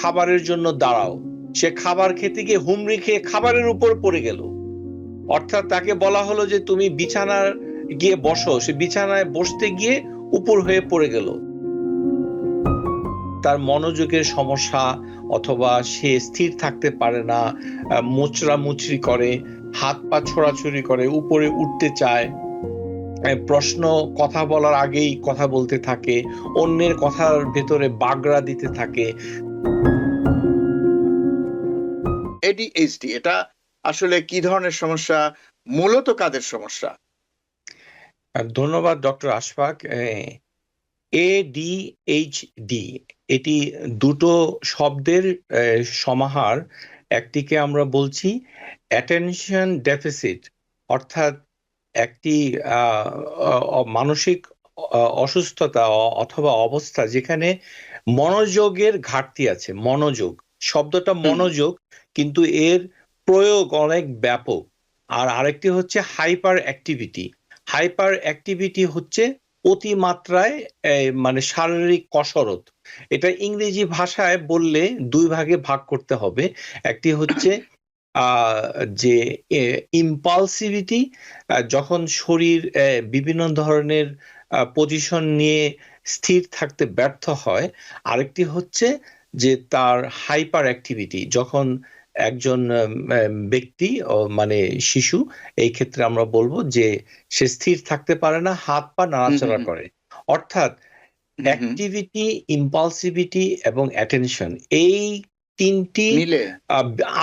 খাবারের জন্য দাঁড়াও, সে খাবার খেতে গিয়ে হুমড়ি খেয়ে খাবারের উপর পড়ে গেল। অর্থাৎ তাকে বলা হলো যে তুমি বিছানার গিয়ে বসো, সে বিছানায় বসতে গিয়ে উপর হয়ে পড়ে গেল। তার মনোযোগের সমস্যা, অথবা সে স্থির থাকতে পারে না, মোচড়ামুচড়ি করে, হাত পা ছোড়াছুড়ি করে, উপরে উঠতে চায়, প্রশ্ন কথা বলার আগেই কথা বলতে থাকে, অন্যের কথার ভেতরে বাগড়া দিতে থাকে। এডিএইচডি এটা আসলে কি ধরনের সমস্যা, মূলত কাদের সমস্যা? ধন্যবাদ ডক্টর আশফাক। ADHD এটি দুটো শব্দের সমাহার। একটিকে আমরা বলছি অ্যাটেনশন ডেফিসিট, অর্থাৎ একটি মানসিক অসুস্থতা অথবা অবস্থা যেখানে মনোযোগের ঘাটতি আছে। মনোযোগ শব্দটা মনোযোগ, কিন্তু এর প্রয়োগ অনেক ব্যাপক। আর আরেকটি হচ্ছে হাইপার অ্যাক্টিভিটি। হাইপার অ্যাক্টিভিটি হচ্ছে অতিমাত্রায় মানে শারীরিক কসরত। এটা ইংরেজি ভাষায় বললে দুই ভাগে ভাগ করতে হবে। একটি হচ্ছে যে ইম্পালসিভিটি, যখন শরীর বিভিন্ন ধরনের পজিশন নিয়ে স্থির থাকতে ব্যর্থ হয়। আরেকটি হচ্ছে যে তার হাইপার অ্যাক্টিভিটি, যখন একজন ব্যক্তি মানে শিশু, এই ক্ষেত্রে আমরা বলবো যে সে স্থির থাকতে পারে না, হাত পা নাড়াচাড়া করে। অর্থাৎ অ্যাক্টিভিটি, ইম্পালসিভিটি এবং অ্যাটেনশন, এই তিনটি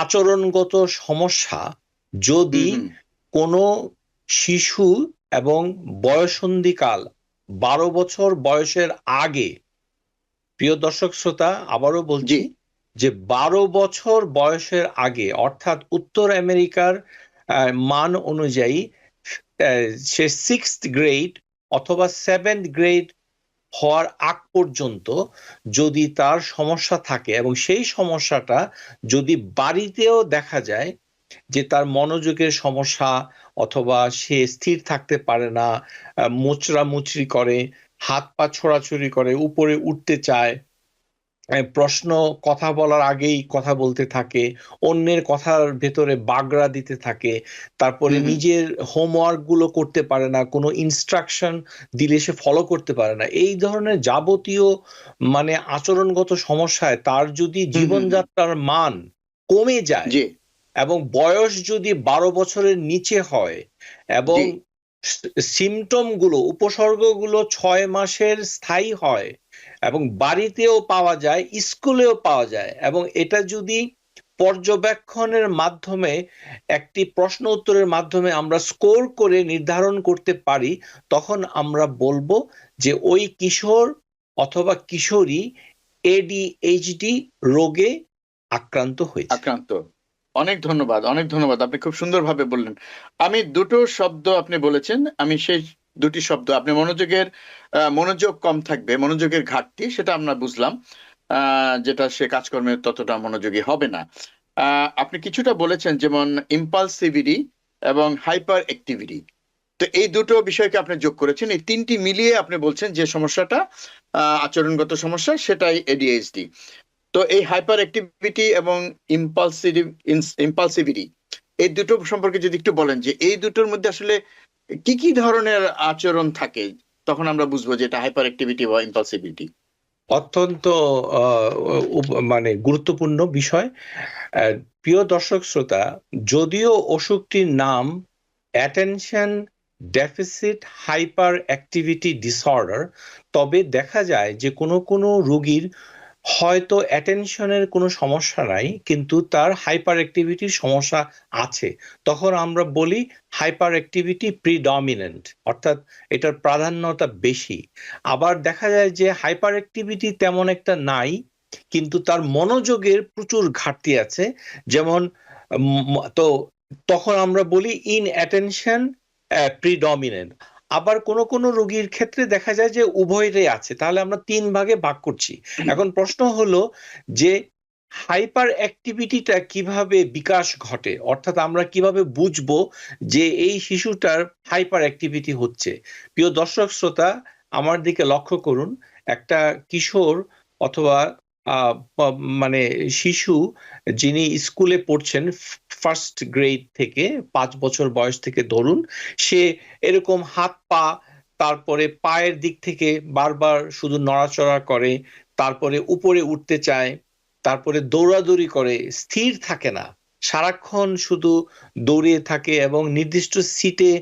আচরণগত সমস্যা যদি কোনো শিশু এবং বয়সন্ধিকাল 12 বছর বয়সের আগে, প্রিয় দর্শক শ্রোতা আবারও বলছি যে 12 বছর বয়সের আগে, অর্থাৎ উত্তর আমেরিকার মান অনুযায়ী সে 6th গ্রেড অথবা 7th গ্রেড হওয়ার আগ পর্যন্ত যদি তার সমস্যা থাকে, এবং সেই সমস্যাটা যদি বাড়িতেও দেখা যায় যে তার মনোযোগের সমস্যা, অথবা সে স্থির থাকতে পারে না, মোচড়ামুচড়ি করে, হাত পা ছোড়াছুড়ি করে, উপরে উঠতে চায়, প্রশ্ন কথা বলার আগেই কথা বলতে থাকে, অন্যের কথার ভেতরে বাগড়া দিতে থাকে, তারপরে নিজের হোমওয়ার্ক গুলো করতে পারে না, কোনো ইনস্ট্রাকশন দিলে সে ফলো করতে পারে না। এই ধরনের যাবতীয় মানে আচরণগত সমস্যায় তার যদি জীবনযাত্রার মান কমে যায়, এবং বয়স যদি 12 বছরের নিচে হয়, এবং সিমটম গুলো, উপসর্গগুলো 6 মাসের স্থায়ী হয়, এবং বাড়িতেও পাওয়া যায়, স্কুলেও পাওয়া যায়, এবং এটা যদি পর্যবেক্ষণের মাধ্যমে, একটি প্রশ্ন উত্তরের মাধ্যমে আমরা স্কোর করে নির্ধারণ করতে পারি, তখন আমরা বলবো যে ওই কিশোর অথবা কিশোরী ADHD রোগে আক্রান্ত হয়েছে। অনেক ধন্যবাদ, অনেক ধন্যবাদ। আপনি খুব সুন্দরভাবে বললেন। আমি দুটো শব্দ আপনি বলেছেন, আমি সেই দুটি শব্দ, আপনি মনোযোগ কম থাকবে, মনোযোগের ঘাটতি, সেটা আমরা বুঝলাম, যেটা সে কাজকর্মে ততটা মনোযোগী হবে না। আপনি কিছুটা বলেছেন, যেমন ইম্পালসিভিটি এবং হাইপার অ্যাক্টিভিটি। তো এই দুটো বিষয়কে আপনি যোগ করেছেন, এই তিনটি মিলিয়ে আপনি বলছেন যে সমস্যাটা আচরণগত সমস্যা, সেটাই ADHD। তো এই হাইপার অ্যাক্টিভিটি এবং ইম্পালসিভিটি, এই দুটো সম্পর্কে যদি একটু বলেন, যে এই দুটোর মধ্যে আসলে কি কি ধরনের আচরণ থাকে, তখন আমরা বুঝবো যে এটা হাইপার অ্যাক্টিভিটি বা ইম্পালসিভিটি। অত্যন্ত মানে গুরুত্বপূর্ণ বিষয়। প্রিয় দর্শক শ্রোতা, যদিও অসুখটির নাম attention deficit hyper activity disorder, তবে দেখা যায় যে কোনো রোগীর হয়তো অ্যাটেনশনের কোনো সমস্যা নাই, কিন্তু তার হাইপার অ্যাক্টিভিটির সমস্যা আছে। তখন আমরা বলি হাইপার অ্যাক্টিভিটি প্রিডমিনেন্ট, অর্থাৎ এটার প্রাধান্যতা বেশি। আবার দেখা যায় যে হাইপার অ্যাক্টিভিটি তেমন একটা নাই, কিন্তু তার মনোযোগের প্রচুর ঘাটতি আছে। যেমন তো তখন আমরা বলি ইন অ্যাটেনশন প্রিডমিনেন্ট। আবার কোন রোগীর ক্ষেত্রে দেখা যায় যে উভয়টাই আছে, তাহলে আমরা 3 ভাগে ভাগ করছি। এখন প্রশ্ন হলো যে হাইপার অ্যাক্টিভিটিটা কিভাবে বিকাশ ঘটে, অর্থাৎ আমরা কিভাবে বুঝবো যে এই শিশুটার হাইপার অ্যাক্টিভিটি হচ্ছে। প্রিয় দর্শক শ্রোতা, আমার দিকে লক্ষ্য করুন, একটা কিশোর অথবা মানে শিশু যিনি স্কুলে পড়ছেন ফার্স্ট গ্রেড থেকে 5 বছর বয়স থেকে ধরুন, সে এরকম হাত পা তারপরে পায়ের দিক থেকে বারবার শুধু নড়াচড়া করে, তারপরে উপরে উঠতে চায়, তারপরে দৌড়াদৌড়ি করে, স্থির থাকে না, সারাক্ষণ শুধু দৌড়িয়ে থাকে এবং নির্দিষ্ট সিটে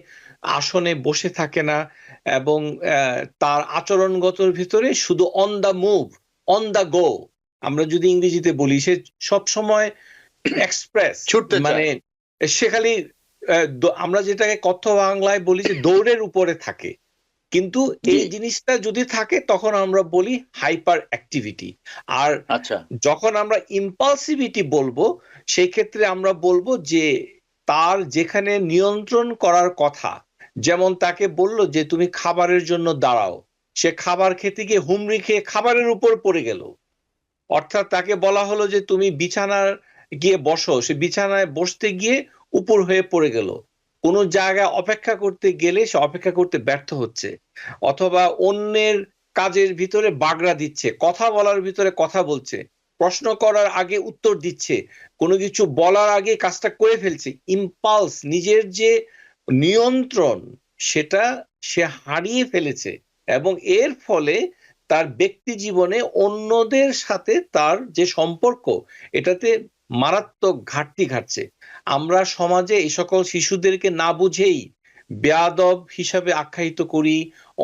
আসনে বসে থাকে না, এবং তার আচরণগতর ভিতরে শুধু on the move, on the go, আমরা যদি ইংরেজিতে বলি, সে সব সময় এক্সপ্রেস, ছুটতে মানে চায়। সে খালি আমরা যেটাকে কথ্য বাংলায় বলি যে দৌড়ের উপরে থাকে। কিন্তু এই জি। জিনিসটা যদি থাকে তখন আমরা বলি হাইপার অ্যাক্টিভিটি। আর আচ্ছা। যখন আমরা ইম্পালসিভিটি বলবো, সেই ক্ষেত্রে আমরা বলবো যে তার যেখানে নিয়ন্ত্রণ করার কথা, যেমন তাকে বলল যে তুমি খাবারের জন্য দাঁড়াও, সে খাবার খেতে গিয়ে হুমড়ি খেয়ে খাবারের উপর পড়ে গেল। অর্থাৎ তাকে বলা হলো যে তুমি বিছানার গিয়ে বসো, সে বিছানায় বসতে গিয়ে উপর হয়ে পড়ে গেল। কোনো জায়গায় অপেক্ষা করতে গেলে সে অপেক্ষা করতে ব্যর্থ হচ্ছে, অথবা অন্যের কাজের ভিতরে বাগড়া দিচ্ছে, কথা বলার ভিতরে কথা বলছে, প্রশ্ন করার আগে উত্তর দিচ্ছে, কোনো কিছু বলার আগে কাজটা করে ফেলছে। ইম্পালস, নিজের যে নিয়ন্ত্রণ, সেটা সে হারিয়ে ফেলেছে, এবং এর ফলে তার ব্যক্তি জীবনে অন্যদের সাথে তার যে সম্পর্ক, এটাতে মারাত্মক ঘাটতি ঘটছে। আমরা সমাজে এই সকল শিশুদেরকে না বুঝেই বেয়াদব হিসাবে আখ্যায়িত করি,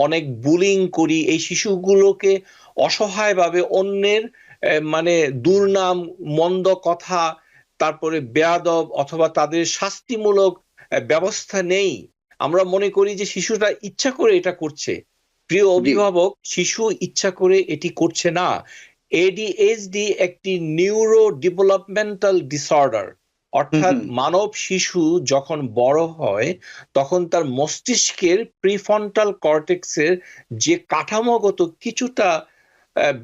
অনেক বুলিং করি, এই শিশুগুলোকে অসহায়ভাবে অন্যের মানে দুর্নাম, মন্দ কথা, তারপরে বেয়াদব অথবা তাদের শাস্তিমূলক ব্যবস্থা নেই। আমরা মনে করি যে শিশুটা ইচ্ছা করে এটা করছে। প্রিয় জি। অভিভাবক, শিশু ইচ্ছা করে এটি করছে না। এডিএইচডি একটি নিউরো ডেভেলপমেন্টাল ডিসঅর্ডার, অর্থাৎ মানব শিশু যখন বড় হয় তখন তার মস্তিষ্কের প্রিফ্রন্টাল কর্টেক্সের যে কাঠামোগত কিছুটা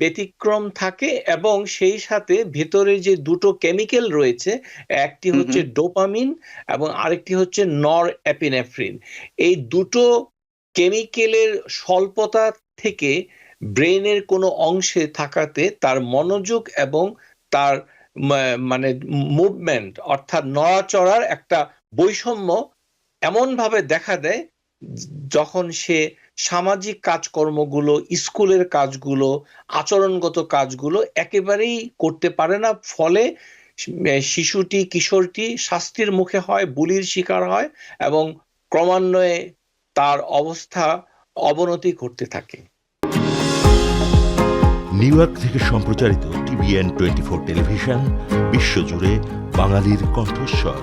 ব্যতিক্রম থাকে, এবং সেই সাথে ভেতরে যে দুটো কেমিক্যাল রয়েছে, একটি হচ্ছে ডোপামিন এবং আরেকটি হচ্ছে নর এপিনেফ্রিন। এই দুটো কেমিক্যালের স্বল্পতা থেকে ব্রেনের কোনো অংশে থাকাতে তার মনোযোগ এবং তার মানে মুভমেন্ট, অর্থাৎ নড়াচড়ার একটা বৈষম্য এমনভাবে দেখা দেয়, যখন সে সামাজিক কাজকর্মগুলো, স্কুলের কাজগুলো, আচরণগত কাজগুলো একেবারেই করতে পারে না। ফলে শিশুটি, কিশোরটি শাস্তির মুখে হয়, বুলির শিকার হয়, এবং ক্রমান্বয়ে তার অবস্থা অবনতি ঘটতে থাকে। নিউ ইয়র্ক থেকে সম্প্রচারিত TVN 24 টেলিভিশন, বিশ্বজুড়ে বাঙালির কণ্ঠস্বর।